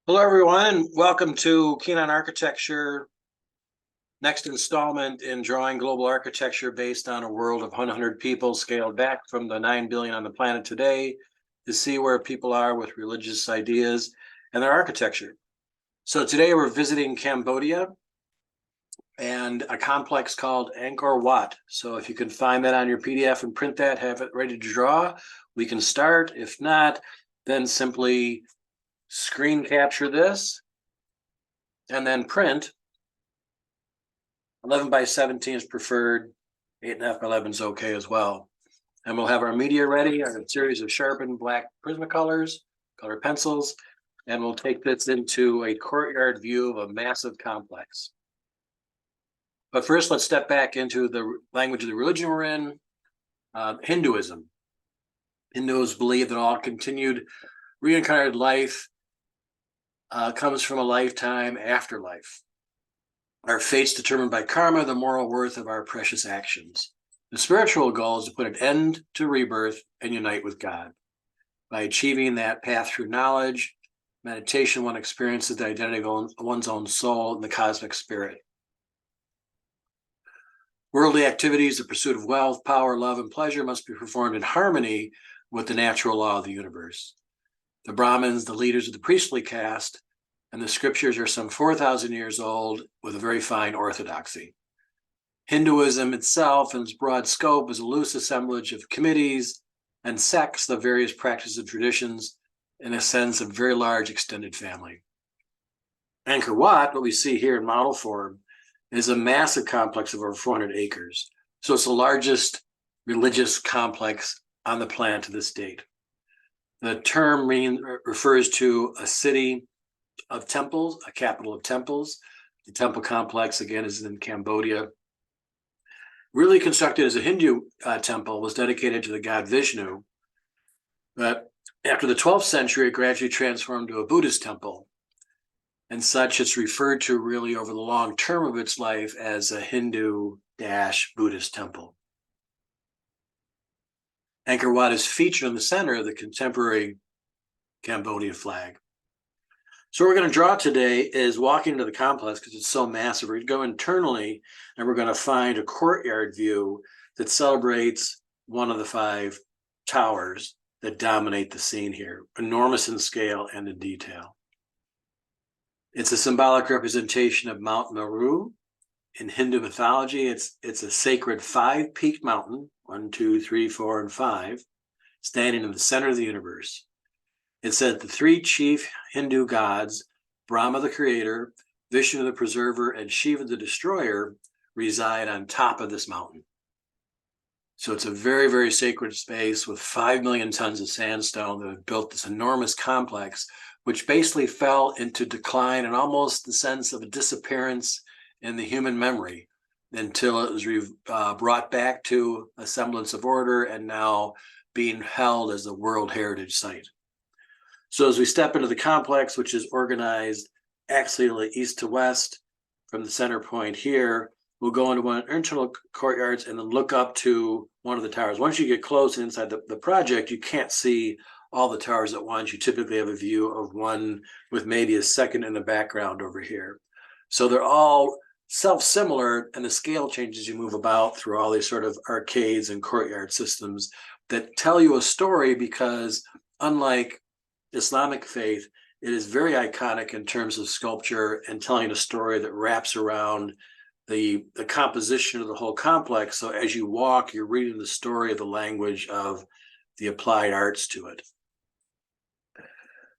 Hello, everyone, and welcome to Keen on Architecture, next installment in drawing global architecture based on a world of 100 people scaled back from the 9 billion on the planet today to see where people are with religious ideas and their architecture. So today we're visiting Cambodia and a complex called Angkor Wat. So if you can find that on your PDF and print that, have it ready to draw, we can start. If not, then simply screen capture this and then print. 11 by 17 is preferred. 8.5 by 11 is okay as well. And we'll have our media ready, our series of sharpened black Prismacolors, color pencils, and we'll take this into a courtyard view of a massive complex. But first, let's step back into the language of the religion we're in, Hinduism. Hindus believe that all continued reincarnated life comes from a lifetime after life. Our fate's determined by karma, the moral worth of our precious actions. The spiritual goal is to put an end to rebirth and unite with God. By achieving that path through knowledge, meditation, one experiences the identity of one's own soul and the cosmic spirit. Worldly activities, the pursuit of wealth, power, love, and pleasure must be performed in harmony with the natural law of the universe. The Brahmins, the leaders of the priestly caste, and the scriptures are some 4,000 years old with a very fine orthodoxy. Hinduism itself, in its broad scope, is a loose assemblage of committees and sects of various practices and traditions, in a sense, a very large extended family. Angkor Wat, what we see here in model form, is a massive complex of over 400 acres. So it's the largest religious complex on the planet to this date. The term refers to a city of temples, a capital of temples. The temple complex, again, is in Cambodia. Really constructed as a Hindu temple, was dedicated to the god Vishnu. But after the 12th century, it gradually transformed to a Buddhist temple. And such, it's referred to really over the long term of its life as a Hindu-Buddhist temple. Angkor Wat is featured in the center of the contemporary Cambodia flag. So what we're going to draw today is walking into the complex because it's so massive. We're going to go internally and we're going to find a courtyard view that celebrates one of the 5 towers that dominate the scene here, enormous in scale and in detail. It's a symbolic representation of Mount Meru. In Hindu mythology, it's a sacred 5-peaked mountain, 1, 2, 3, 4, and 5, standing in the center of the universe. It said the 3 chief Hindu gods, Brahma the creator, Vishnu the preserver, and Shiva the destroyer, reside on top of this mountain. So it's a very, very sacred space with 5 million tons of sandstone that have built this enormous complex, which basically fell into decline and almost the sense of a disappearance in the human memory until it was brought back to a semblance of order and now being held as a World Heritage Site. So as we step into the complex, which is organized axially east to west from the center point here, we'll go into one of the internal courtyards and then look up to one of the towers. Once you get close inside the project, you can't see all the towers at once. You typically have a view of one with maybe a second in the background over here. So they're all self-similar, and the scale changes as you move about through all these sort of arcades and courtyard systems that tell you a story, because unlike Islamic faith, it is very iconic in terms of sculpture and telling a story that wraps around the composition of the whole complex. So as you walk, you're reading the story of the language of the applied arts to it.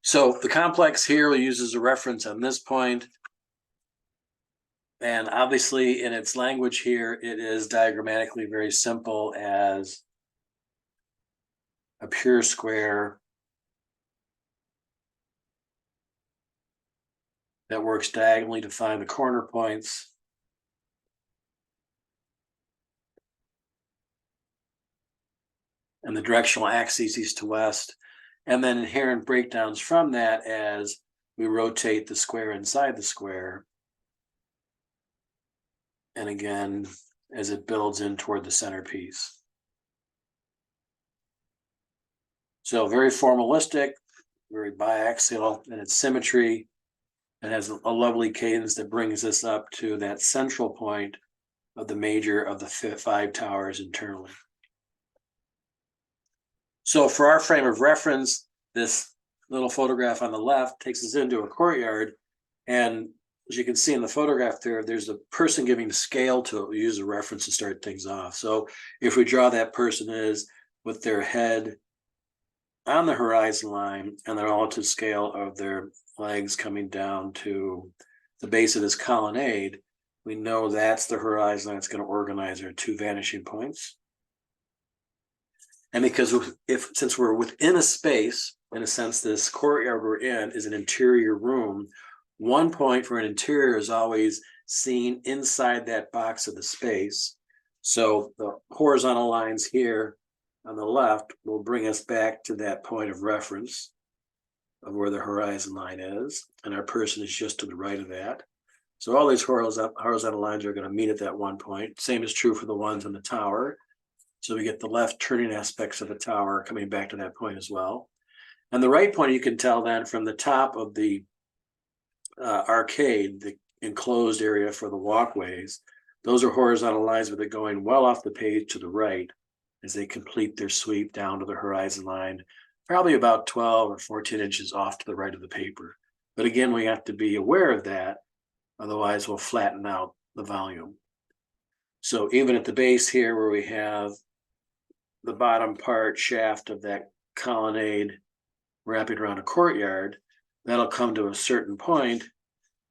So the complex here we use as a reference on this point. And obviously in its language here, it is diagrammatically very simple as a pure square that works diagonally to find the corner points. And the directional axes east to west, and then inherent breakdowns from that as we rotate the square inside the square. And again, as it builds in toward the centerpiece. So very formalistic, very biaxial in its symmetry, It has a lovely cadence that brings us up to that central point of the major of the 5 towers internally. So for our frame of reference, this little photograph on the left takes us into a courtyard. And as you can see in the photograph there's a person giving the scale to it. We use a reference to start things off. So if we draw that person is with their head on the horizon line and the relative scale of their legs coming down to the base of this colonnade, we know that's the horizon line that's going to organize our 2 vanishing points. And because since we're within a space, in a sense, this courtyard we're in is an interior room, one point for an interior is always seen inside that box of the space. So the horizontal lines here on the left will bring us back to that point of reference of where the horizon line is, and our person is just to the right of that. So all these horizontal lines are going to meet at that one point. Same is true for the ones in the tower. So we get the left turning aspects of the tower coming back to that point as well. And the right point, you can tell then from the top of the arcade, the enclosed area for the walkways, those are horizontal lines, but they're going well off the page to the right as they complete their sweep down to the horizon line, probably about 12 or 14 inches off to the right of the paper. But again, we have to be aware of that, otherwise we'll flatten out the volume. So even at the base here where we have the bottom part shaft of that colonnade wrapping around a courtyard, that'll come to a certain point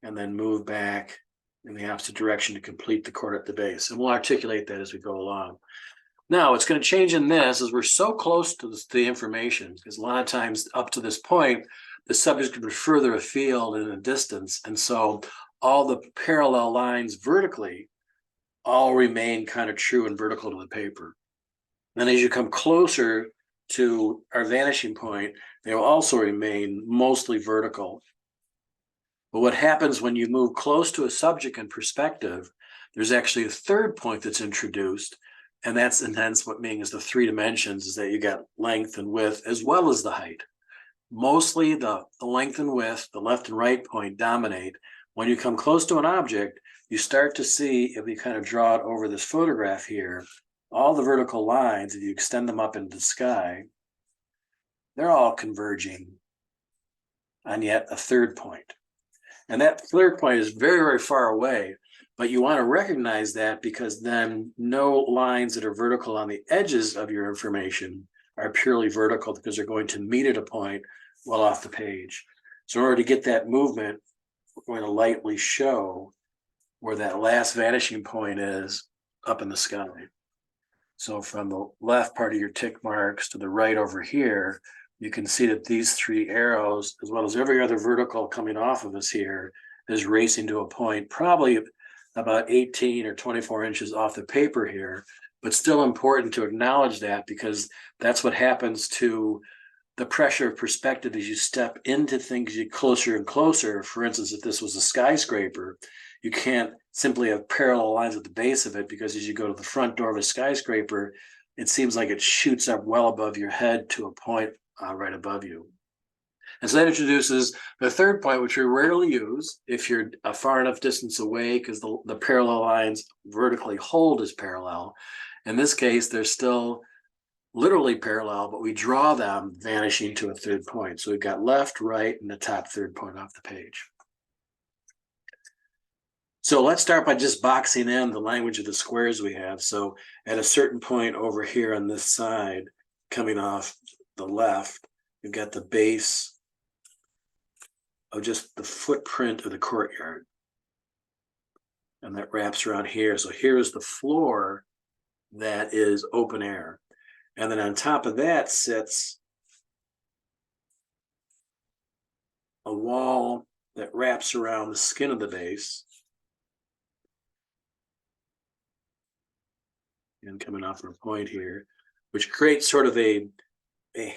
and then move back in the opposite direction to complete the court at the base. And we'll articulate that as we go along. Now, what's going to change in this is we're so close to the information, because a lot of times up to this point, the subject could be further afield in a distance. And so all the parallel lines vertically all remain kind of true and vertical to the paper. Then as you come closer to our vanishing point, they will also remain mostly vertical. But what happens when you move close to a subject in perspective, there's actually a third point that's introduced, and that's hence what means the 3 dimensions, is that you got length and width as well as the height. Mostly the length and width, the left and right point dominate. When you come close to an object, you start to see, if we kind of draw it over this photograph here, all the vertical lines, if you extend them up into the sky, they're all converging on yet a third point. And that third point is very, very far away, but you want to recognize that, because then no lines that are vertical on the edges of your information are purely vertical, because they're going to meet at a point well off the page. So in order to get that movement, we're going to lightly show where that last vanishing point is up in the sky. So from the left part of your tick marks to the right over here, you can see that these 3 arrows, as well as every other vertical coming off of us here, is racing to a point probably about 18 or 24 inches off the paper here, but still important to acknowledge that, because that's what happens to the pressure of perspective as you step into things closer and closer. For instance, if this was a skyscraper, you can't simply have parallel lines at the base of it, because as you go to the front door of a skyscraper, it seems like it shoots up well above your head to a point right above you. And so that introduces the third point, which we rarely use if you're a far enough distance away, because the parallel lines vertically hold as parallel. In this case, they're still literally parallel, but we draw them vanishing to a third point. So we've got left, right, and the top third point off the page. So let's start by just boxing in the language of the squares we have. So at a certain point over here on this side, coming off the left, we've got the base of just the footprint of the courtyard. And that wraps around here. So here's the floor that is open air. And then on top of that sits a wall that wraps around the skin of the base. And coming off our point here, which creates sort of a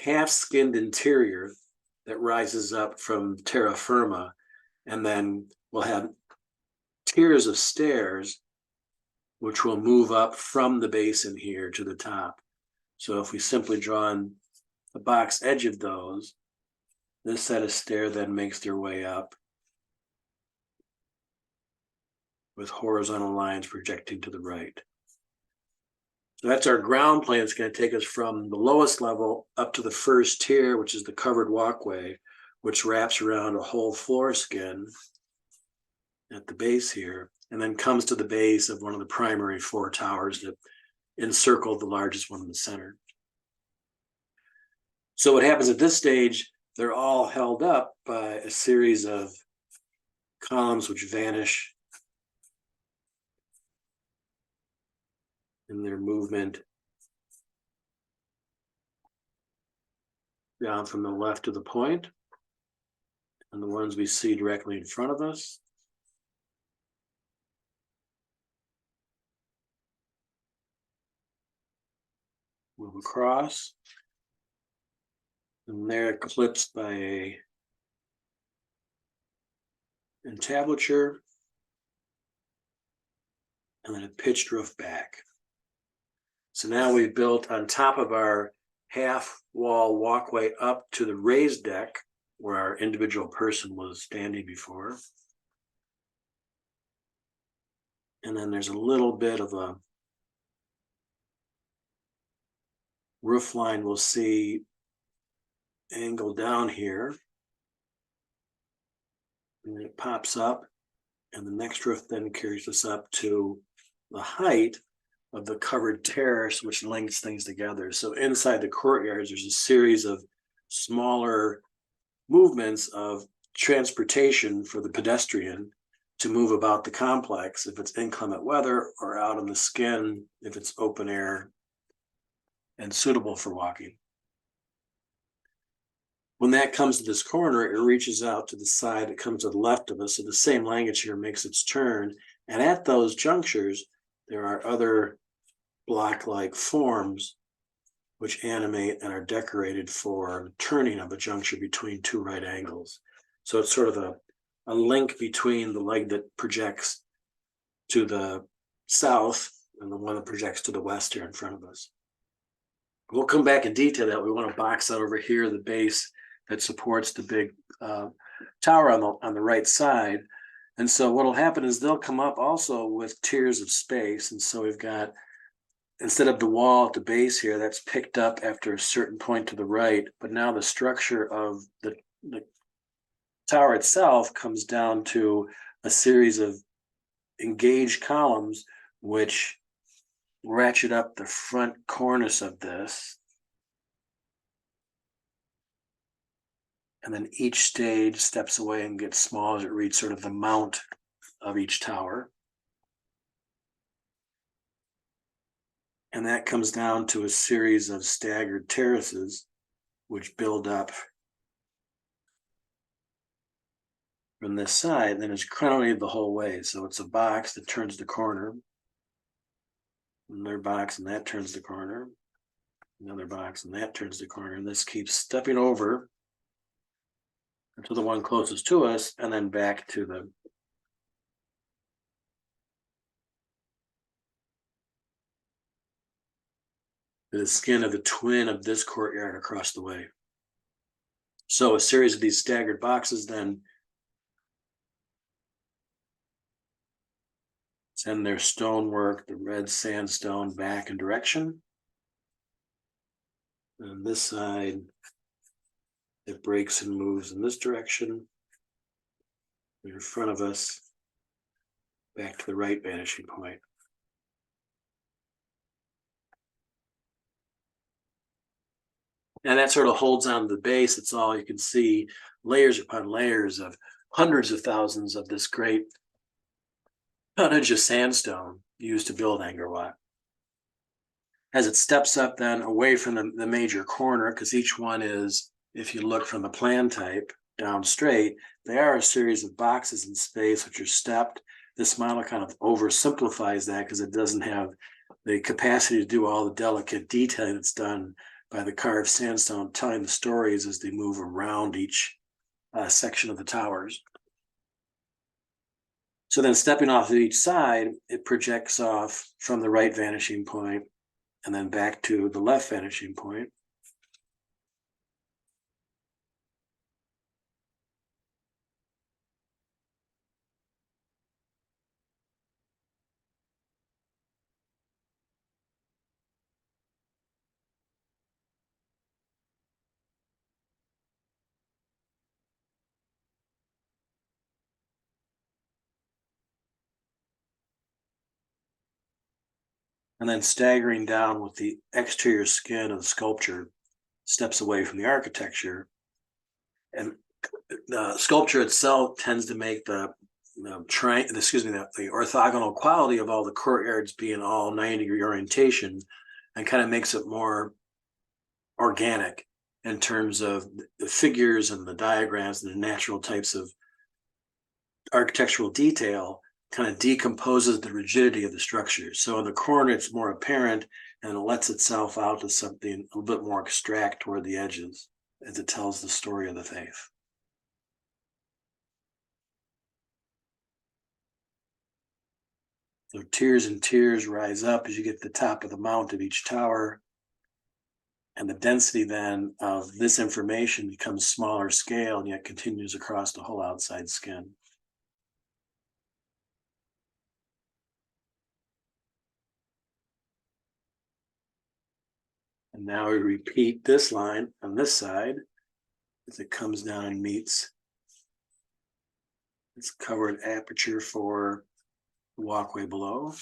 half-skinned interior that rises up from terra firma, and then we'll have tiers of stairs which will move up from the basin here to the top. So if we simply draw on the box edge of those, this set of stairs then makes their way up with horizontal lines projecting to the right. So that's our ground plane. It's going to take us from the lowest level up to the first tier, which is the covered walkway, which wraps around a whole floor skin at the base here, and then comes to the base of one of the primary four towers that encircle the largest one in the center. So what happens at this stage, they're all held up by a series of columns which vanish in their movement down from the left to the point, and the ones we see directly in front of us. Move across, and they're eclipsed by a entablature, and then a pitched roof back. So now we've built on top of our half wall walkway up to the raised deck where our individual person was standing before. And then there's a little bit of a roof line we'll see angle down here. And it pops up, and the next roof then carries us up to the height of the covered terrace, which links things together. So inside the courtyards, there's a series of smaller movements of transportation for the pedestrian to move about the complex if it's inclement weather, or out on the skin if it's open air and suitable for walking. When that comes to this corner, it reaches out to the side that comes to the left of us. So the same language here makes its turn. And at those junctures, there are other block-like forms which animate and are decorated for the turning of a juncture between two right angles. So it's sort of a link between the leg that projects to the south and the one that projects to the west here in front of us. We'll come back and detail that. We want to box out over here the base that supports the big tower on the right side. And so what'll happen is they'll come up also with tiers of space. And so we've got, instead of the wall at the base here, that's picked up after a certain point to the right, but now the structure of the tower itself comes down to a series of engaged columns which ratchet up the front cornice of this. And then each stage steps away and gets small as it reaches sort of the mount of each tower. And that comes down to a series of staggered terraces which build up from this side, and then it's crenellated the whole way. So it's a box that turns the corner, another box, and that turns the corner, another box, and that turns the corner. And this keeps stepping over to the one closest to us, and then back to the skin of the twin of this courtyard across the way. So a series of these staggered boxes then send their stonework, the red sandstone, back in direction. And this side, it breaks and moves in this direction. In front of us, back to the right vanishing point. And that sort of holds on to the base. It's all you can see, layers upon layers of hundreds of thousands of this great tonnage of sandstone used to build Angkor Wat. As it steps up then away from the major corner, because each one is, if you look from the plan type down straight, they are a series of boxes in space which are stepped. This model kind of oversimplifies that because it doesn't have the capacity to do all the delicate detailing that's done by the carved sandstone, telling the stories as they move around each section of the towers. So then stepping off of each side, it projects off from the right vanishing point and then back to the left vanishing point. and then staggering down with the exterior skin of the sculpture, steps away from the architecture. And the sculpture itself tends to make the orthogonal quality of all the courtyards being all 90-degree orientation, and kind of makes it more organic in terms of the figures and the diagrams and the natural types of architectural detail. Kind of decomposes the rigidity of the structure. So in the corner, it's more apparent, and it lets itself out to something a little bit more abstract toward the edges as it tells the story of the faith. So tiers and tiers rise up as you get to the top of the mount of each tower. And the density then of this information becomes smaller scale, and yet continues across the whole outside skin. And now we repeat this line on this side as it comes down and meets its covered aperture for the walkway below.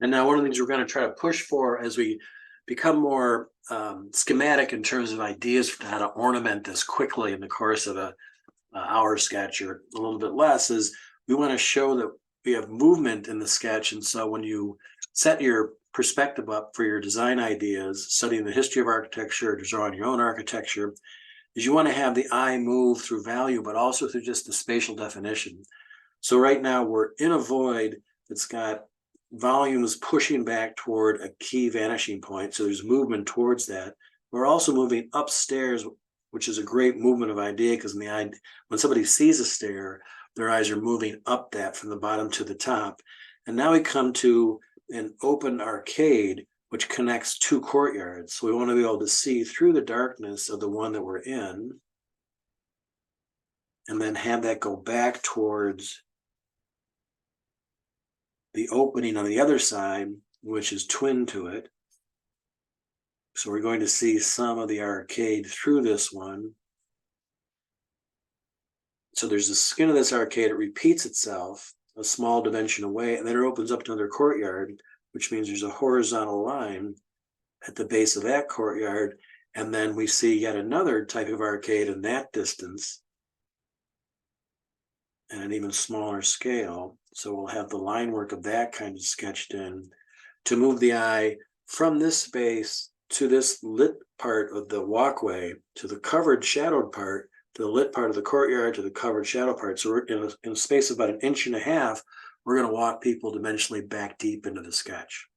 And now one of the things we're going to try to push for as we become more schematic in terms of ideas for how to ornament this quickly in the course of an hour sketch or a little bit less is we want to show that we have movement in the sketch. And so when you set your perspective up for your design ideas, studying the history of architecture, drawing your own architecture, is you want to have the eye move through value, but also through just the spatial definition. So right now we're in a void that's got volumes pushing back toward a key vanishing point. So there's movement towards that. We're also moving upstairs, which is a great movement of idea, because when somebody sees a stair, their eyes are moving up that from the bottom to the top. And now we come to an open arcade, which connects two courtyards. So we want to be able to see through the darkness of the one that we're in, and then have that go back towards the opening on the other side, which is twin to it. So we're going to see some of the arcade through this one. So there's the skin of this arcade, it repeats itself a small dimension away, and then it opens up to another courtyard, which means there's a horizontal line at the base of that courtyard. And then we see yet another type of arcade in that distance, and an even smaller scale. So we'll have the line work of that kind of sketched in to move the eye from this space to this lit part of the walkway, to the covered shadowed part, to the lit part of the courtyard, to the covered shadow part. So we're in a space of about 1.5 inches, we're going to walk people dimensionally back deep into the sketch.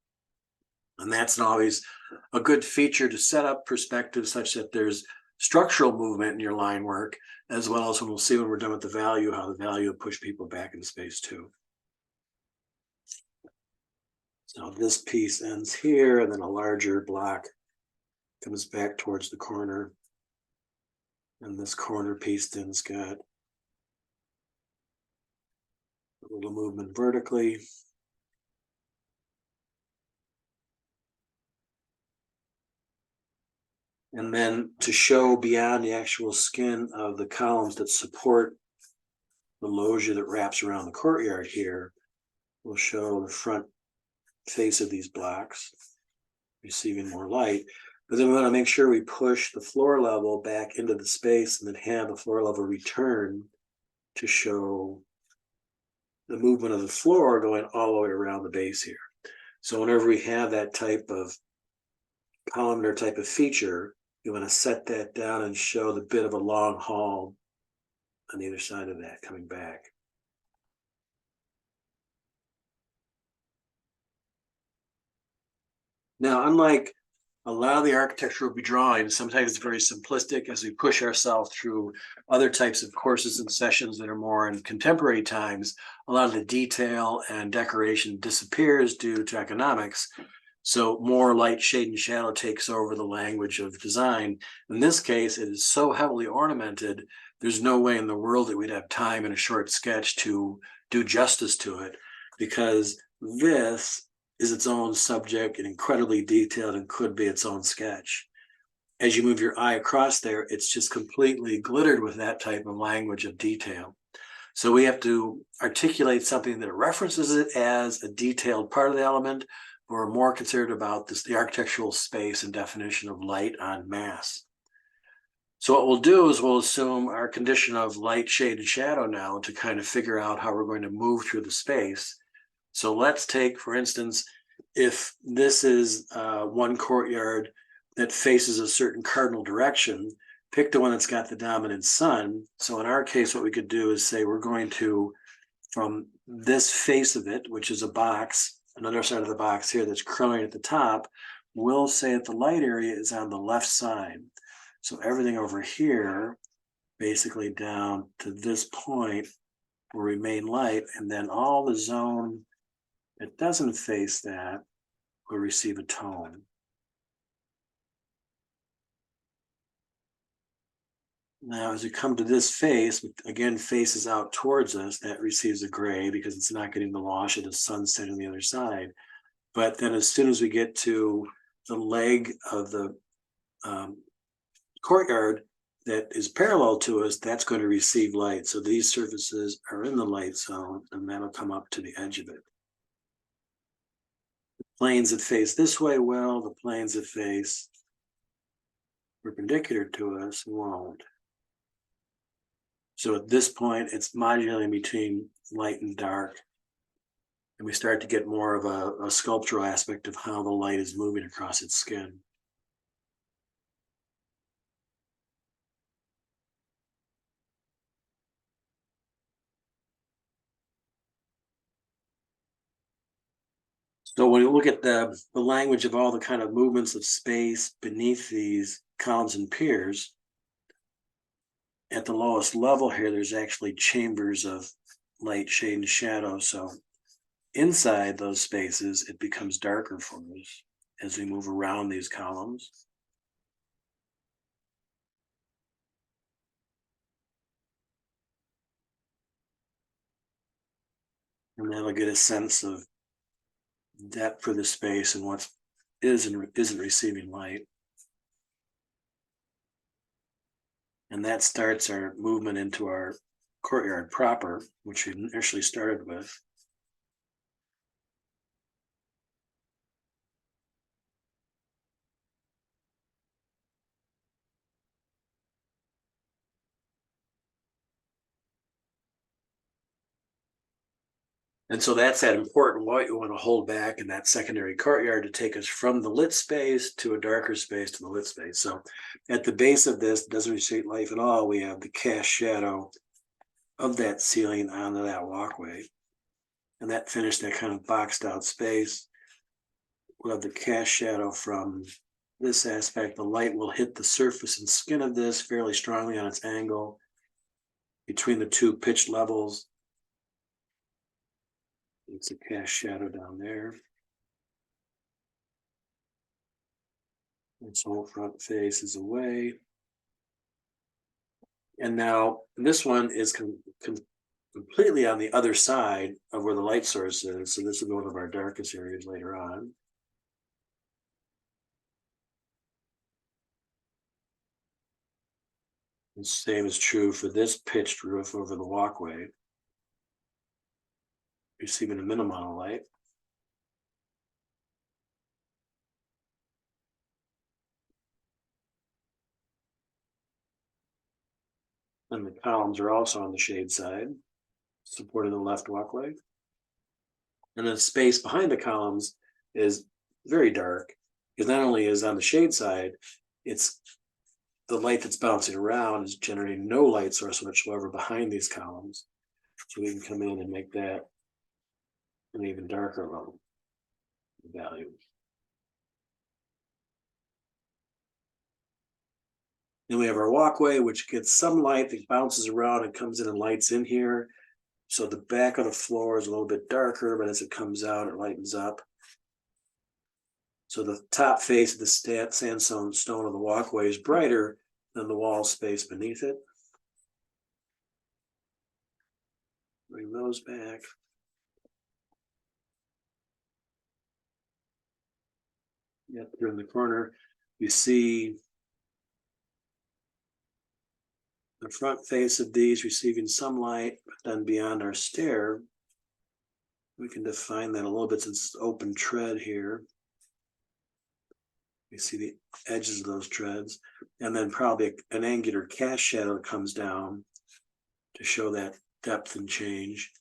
And that's always a good feature to set up perspective such that there's structural movement in your line work, as well as when we'll see when we're done with the value, how the value will push people back in space too. So this piece ends here, and then a larger block comes back towards the corner. And this corner piece then's got a little movement vertically. And then to show beyond the actual skin of the columns that support the loggia that wraps around the courtyard here, we'll show the front face of these blocks receiving more light. But then we want to make sure we push the floor level back into the space, and then have the floor level return to show the movement of the floor going all the way around the base here. So whenever we have that type of columnar type of feature, you want to set that down and show the bit of a long hall on the other side of that coming back. Now, unlike a lot of the architecture we'll be drawing, sometimes it's very simplistic as we push ourselves through other types of courses and sessions that are more in contemporary times. A lot of the detail and decoration disappears due to economics. So more light, shade, and shadow takes over the language of design. In this case, it is so heavily ornamented, there's no way in the world that we'd have time in a short sketch to do justice to it, because this is its own subject and incredibly detailed and could be its own sketch. As you move your eye across there, it's just completely glittered with that type of language of detail. So we have to articulate something that references it as a detailed part of the element. We're more concerned about this, the architectural space and definition of light en masse. So what we'll do is we'll assume our condition of light, shade, and shadow now to kind of figure out how we're going to move through the space. So let's take, for instance, if this is one courtyard that faces a certain cardinal direction, pick the one that's got the dominant sun. So in our case, what we could do is say we're going to, from this face of it, which is a box, another side of the box here that's curling at the top, we'll say that the light area is on the left side. So everything over here, basically down to this point, will remain light, and then all the zone that doesn't face that will receive a tone. Now, as you come to this face, again, faces out towards us, that receives a gray because it's not getting the wash of the sunset on the other side. But then as soon as we get to the leg of the courtyard that is parallel to us, that's going to receive light. So these surfaces are in the light zone, and that'll come up to the edge of it. The planes that face this way will, the planes that face perpendicular to us won't. So at this point, it's modulating between light and dark. And we start to get more of a sculptural aspect of how the light is moving across its skin. So when you look at the language of all the kind of movements of space beneath these columns and piers, at the lowest level here, there's actually chambers of light, shade, and shadow. So inside those spaces, it becomes darker for us as we move around these columns. And that'll get a sense of depth for the space and what is and isn't receiving light. And that starts our movement into our courtyard proper, which we initially started with. And so that's that important what you want to hold back in that secondary courtyard to take us from the lit space to a darker space to the lit space. So at the base of this, doesn't receive light at all, we have the cast shadow of that ceiling onto that walkway. And that finished that kind of boxed out space. We'll have the cast shadow from this aspect. The light will hit the surface and skin of this fairly strongly on its angle between the two pitched levels. It's a cast shadow down there. Its whole front face is away. And now this one is completely on the other side of where the light source is. So this will be one of our darkest areas later on. The same is true for this pitched roof over the walkway, receiving a minimum amount of light. And the columns are also on the shade side, supporting the left walkway. And the space behind the columns is very dark, because not only is on the shade side, it's the light that's bouncing around is generating no light source whatsoever behind these columns. So we can come in and make that an even darker level value. Then we have our walkway, which gets some light that bounces around and comes in and lights in here. So the back of the floor is a little bit darker, but as it comes out, it lightens up. So the top face of the sandstone stone of the walkway is brighter than the wall space beneath it. Bring those back. Yep, here in the corner, you see the front face of these receiving some light, but then beyond our stare, we can define that a little bit since it's open tread here. You see the edges of those treads, and then probably an angular cast shadow comes down to show that depth and change,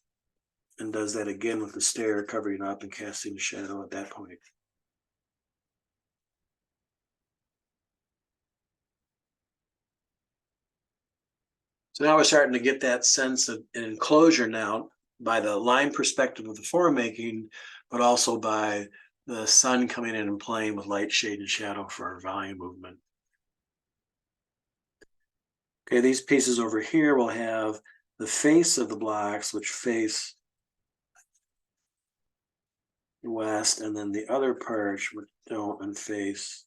and does that again with the stare covering up and casting a shadow at that point. So now we're starting to get that sense of an enclosure now by the line perspective of the form making, but also by the sun coming in and playing with light, shade, and shadow for our volume movement. Okay, these pieces over here will have the face of the blocks, which face west, and then the other parts which don't and face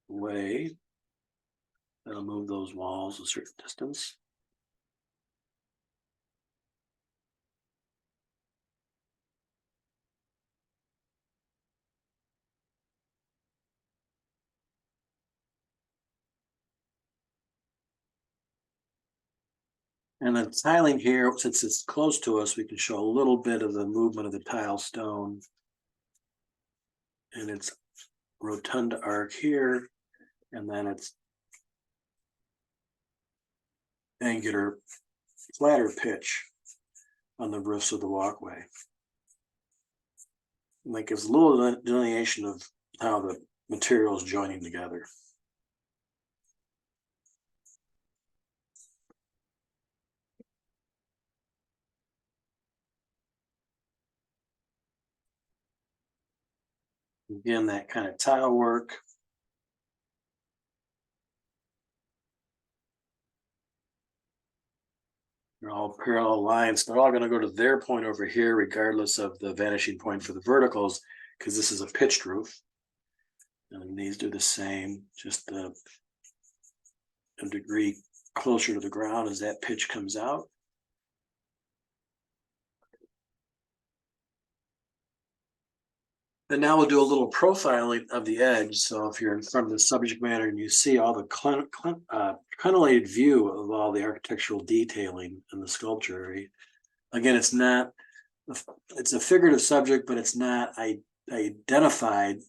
away. That'll move those walls a certain distance. And the tiling here, since it's close to us, we can show a little bit of the movement of the tile stone. And it's rotunda arc here, and then it's angular flatter pitch on the roofs of the walkway. And that gives a little delineation of how the material is joining together. Again, that kind of tile work. They're all parallel lines. They're all going to go to their point over here, regardless of the vanishing point for the verticals, because this is a pitched roof. And these do the same, just a degree closer to the ground as that pitch comes out. And now we'll do a little profiling of the edge. So if you're in front of the subject matter and you see all the crenellated view of all the architectural detailing in the sculpture area, again, it's a figurative subject, but it's not identified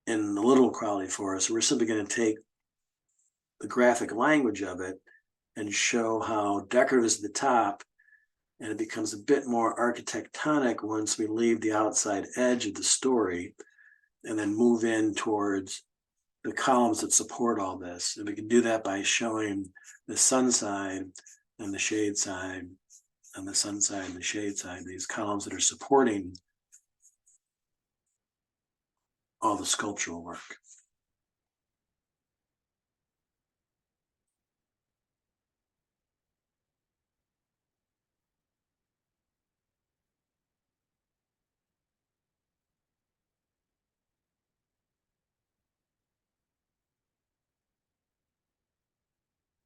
in the literal quality for us. We're simply going to take the graphic language of it and show how decorative is the top, and it becomes a bit more architectonic once we leave the outside edge of the story and then move in towards the columns that support all this. And we can do that by showing the sun side and the shade side, and the sun side and the shade side, these columns that are supporting all the sculptural work.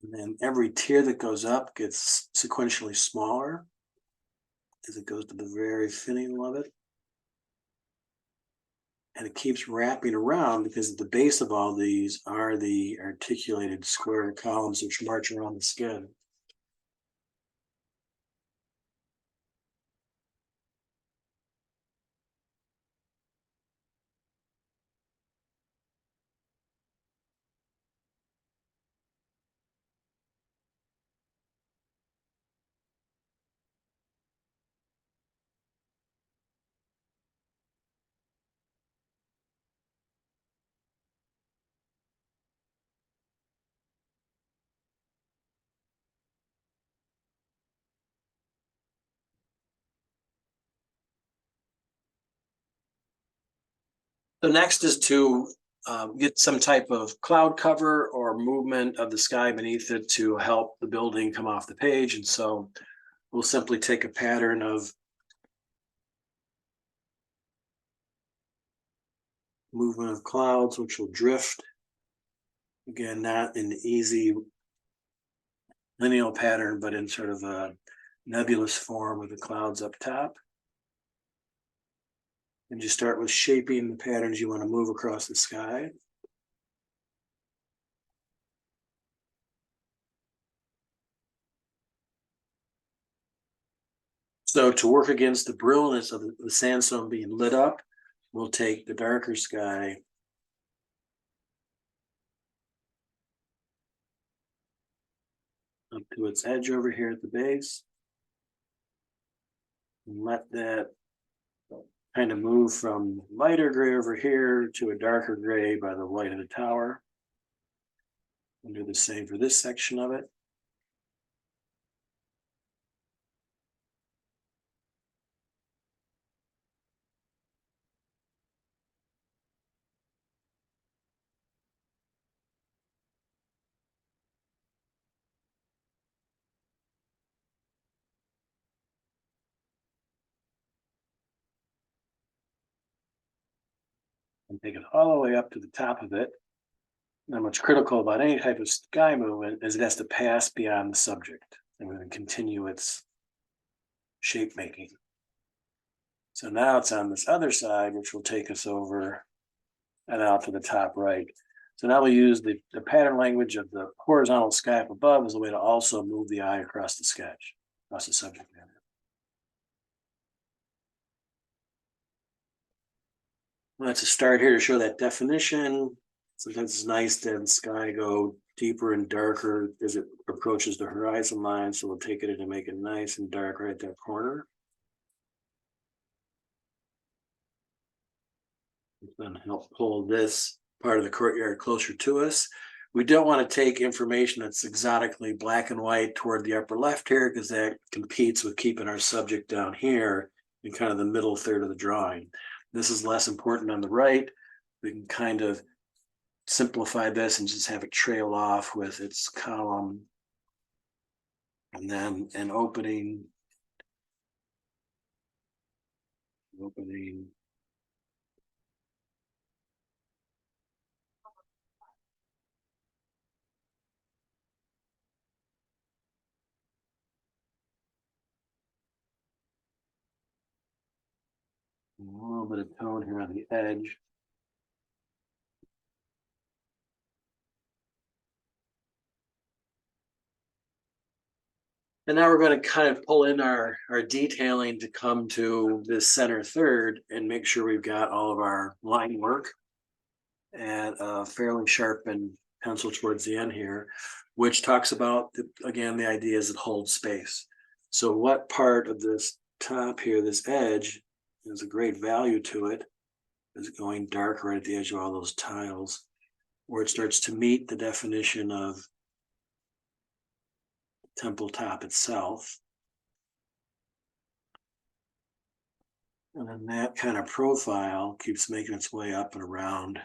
And then every tier that goes up gets sequentially smaller as it goes to the very finial of it. And it keeps wrapping around because at the base of all these are the articulated square columns which march around the skin. So next is to get some type of cloud cover or movement of the sky beneath it to help the building come off the page. And so we'll simply take a pattern of movement of clouds, which will drift. Again, not in the easy lineal pattern, but in sort of a nebulous form with the clouds up top. And you start with shaping the patterns you want to move across the sky. So to work against the brilliance of the sandstone being lit up, we'll take the darker sky up to its edge over here at the base, and let that kind of move from lighter gray over here to a darker gray by the light of the tower. We'll do the same for this section of it. And take it all the way up to the top of it. Now, what's critical about any type of sky movement is it has to pass beyond the subject and then continue its shape making. So now it's on this other side, which will take us over and out to the top right. So now we use the pattern language of the horizontal sky up above as a way to also move the eye across the sketch, across the subject matter. That's a start here to show that definition. Sometimes it's nice to have the sky go deeper and darker as it approaches the horizon line. So we'll take it in and make it nice and dark right at that corner. Then help pull this part of the courtyard closer to us. We don't want to take information that's exotically black and white toward the upper left here, because that competes with keeping our subject down here in kind of the middle third of the drawing. This is less important on the right. We can kind of simplify this and just have it trail off with its column and then an opening. A little bit of tone here on the edge. And now we're going to kind of pull in our detailing to come to this center third and make sure we've got all of our line work and fairly sharpened pencil towards the end here, which talks about, again, the idea is it holds space. So what part of this top here, this edge, has a great value to it, is going dark right at the edge of all those tiles, where it starts to meet the definition of temple top itself. And then that kind of profile keeps making its way up and around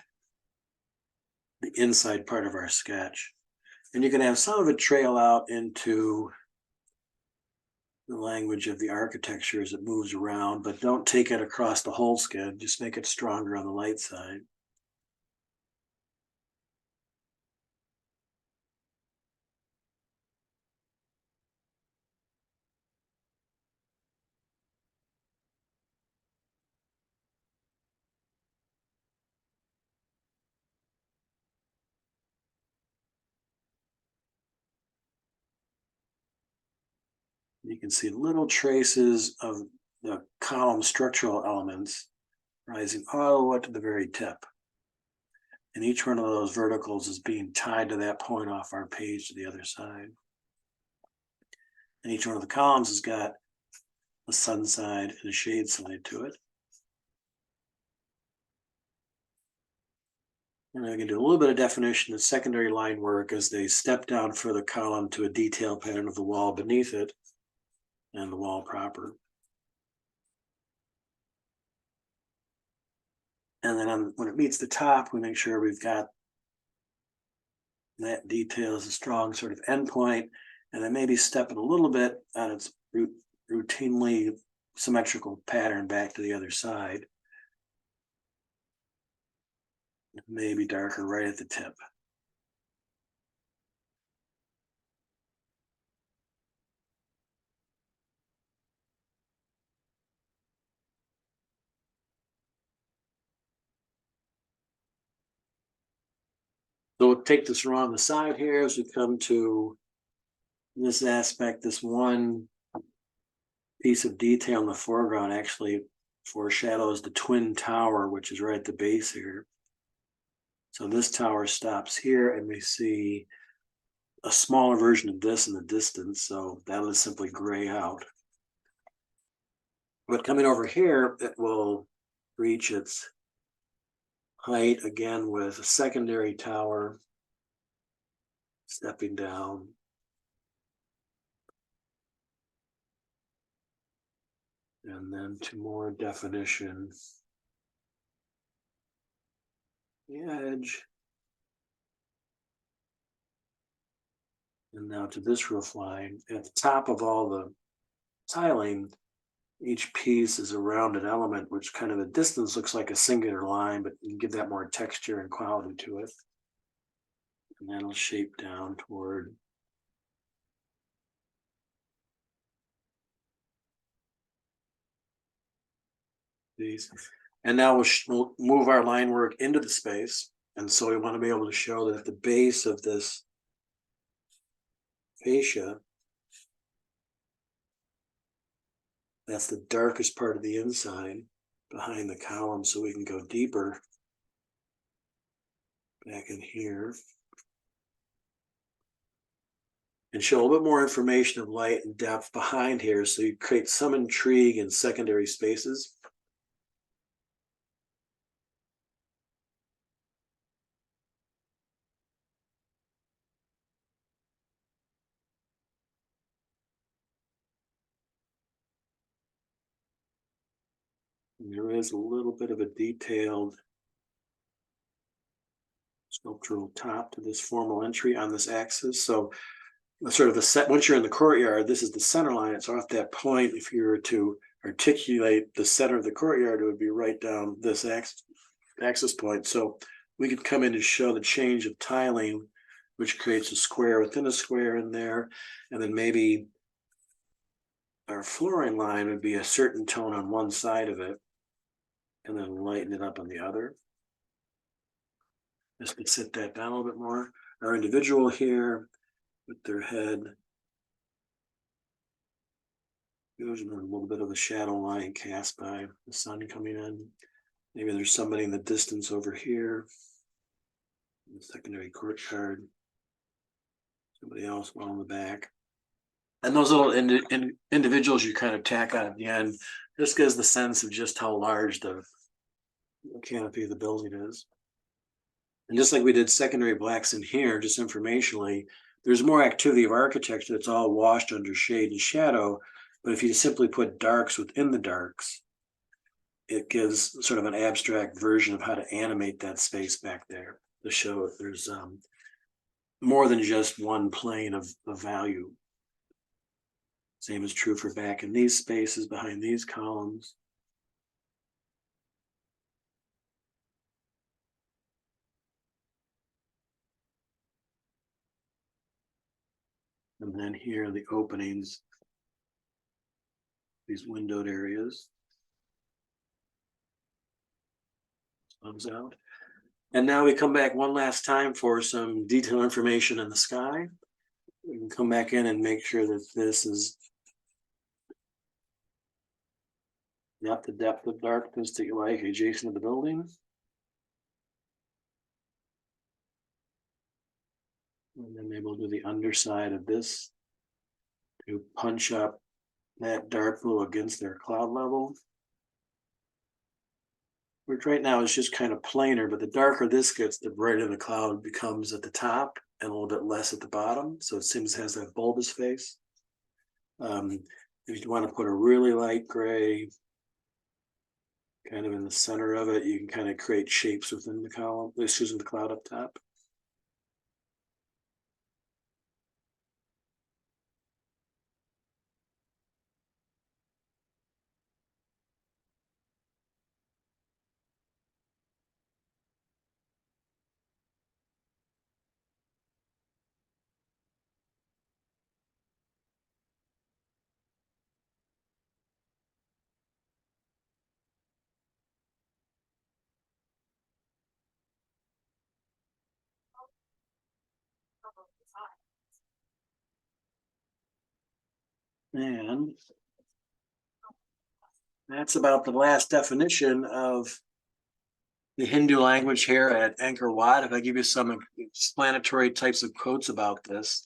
the inside part of our sketch. And you can have some of it trail out into the language of the architecture as it moves around, but don't take it across the whole sketch, just make it stronger on the light side. You can see little traces of the column structural elements rising all the way to the very tip. And each one of those verticals is being tied to that point off our page to the other side. And each one of the columns has got a sun side and a shade side to it. And I can do a little bit of definition of secondary line work as they step down for the column to a detail pattern of the wall beneath it and the wall proper. And then when it meets the top, we make sure we've got that detail as a strong sort of endpoint, and then maybe stepping a little bit on its routinely symmetrical pattern back to the other side. Maybe darker right at the tip. So we'll take this around the side here as we come to this aspect. This one piece of detail in the foreground actually foreshadows the Twin Tower, which is right at the base here. So this tower stops here, and we see a smaller version of this in the distance. So that will simply gray out. But coming over here, it will reach its height again with a secondary tower stepping down. And then to more definition, the edge. And now to this roof line. At the top of all the tiling, each piece is a rounded element, which kind of a distance looks like a singular line, but you can give that more texture and quality to it. And that'll shape down toward these. And now we'll move our line work into the space. And so we want to be able to show that at the base of this fascia, that's the darkest part of the inside behind the column, so we can go deeper back in here and show a little bit more information of light and depth behind here, so you create some intrigue in secondary spaces. And there is a little bit of a detailed sculptural top to this formal entry on this axis. So sort of the set, once you're in the courtyard, this is the center line. It's off that point. If you were to articulate the center of the courtyard, it would be right down this axis point. So we could come in and show the change of tiling, which creates a square within a square in there. And then maybe our flooring line would be a certain tone on one side of it, and then lighten it up on the other. Just to sit that down a little bit more. Our individual here with their head, using a little bit of a shadow line cast by the sun coming in. Maybe there's somebody in the distance over here in the secondary courtyard. Somebody else well in the back. And those little individuals you kind of tack on at the end just gives the sense of just how large the canopy of the building is. And just like we did secondary blacks in here, just informationally, there's more activity of architecture that's all washed under shade and shadow. But if you simply put darks within the darks, it gives sort of an abstract version of how to animate that space back there to show that there's more than just one plane of value. Same is true for back in these spaces behind these columns. And then here, the openings, these windowed areas. Thumbs out. And now we come back one last time for some detailed information in the sky. We can come back in and make sure that this is not the depth of darkness that you like adjacent to the building. And then maybe we'll do the underside of this to punch up that dark blue against their cloud level. Which right now is just kind of plainer, but the darker this gets, the brighter the cloud becomes at the top and a little bit less at the bottom. So it seems it has that bulbous face. If you want to put a really light gray kind of in the center of it, you can kind of create shapes within the column, excuse me, the cloud up top. And that's about the last definition of the Hindu language here at Angkor Wat. If I give you some explanatory types of quotes about this,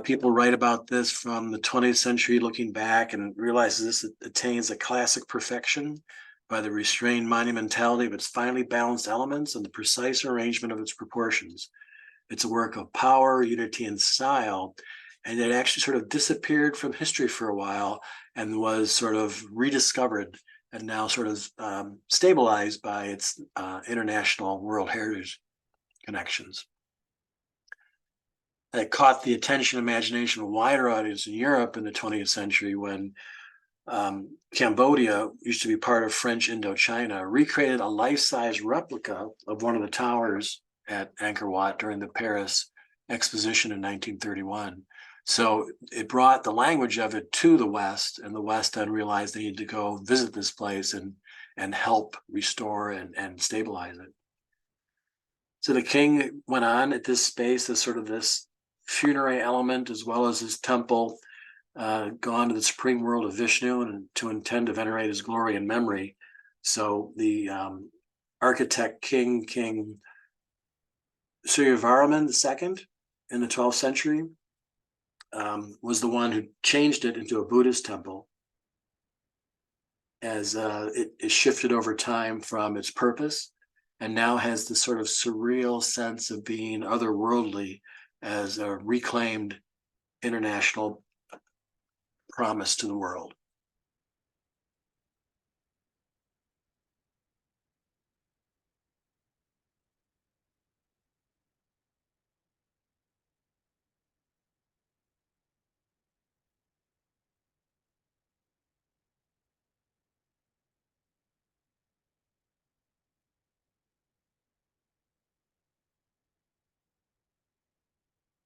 people write about this from the 20th century looking back and realizes this attains a classic perfection by the restrained monumentality of its finely balanced elements and the precise arrangement of its proportions. It's a work of power, unity, and style, and it actually sort of disappeared from history for a while and was sort of rediscovered and now sort of stabilized by its international World Heritage connections. It caught the attention and imagination of a wider audience in Europe in the 20th century when Cambodia, used to be part of French Indochina, recreated a life-size replica of one of the towers at Angkor Wat during the Paris Exposition in 1931. So it brought the language of it to the West, and the West then realized they needed to go visit this place and help restore and stabilize it. So the king went on at this space as sort of this funerary element, as well as his temple, gone to the supreme world of Vishnu and to intend to venerate his glory and memory. So the architect King Suryavarman II in the 12th century was the one who changed it into a Buddhist temple, as it shifted over time from its purpose and now has this sort of surreal sense of being otherworldly as a reclaimed international promise to the world.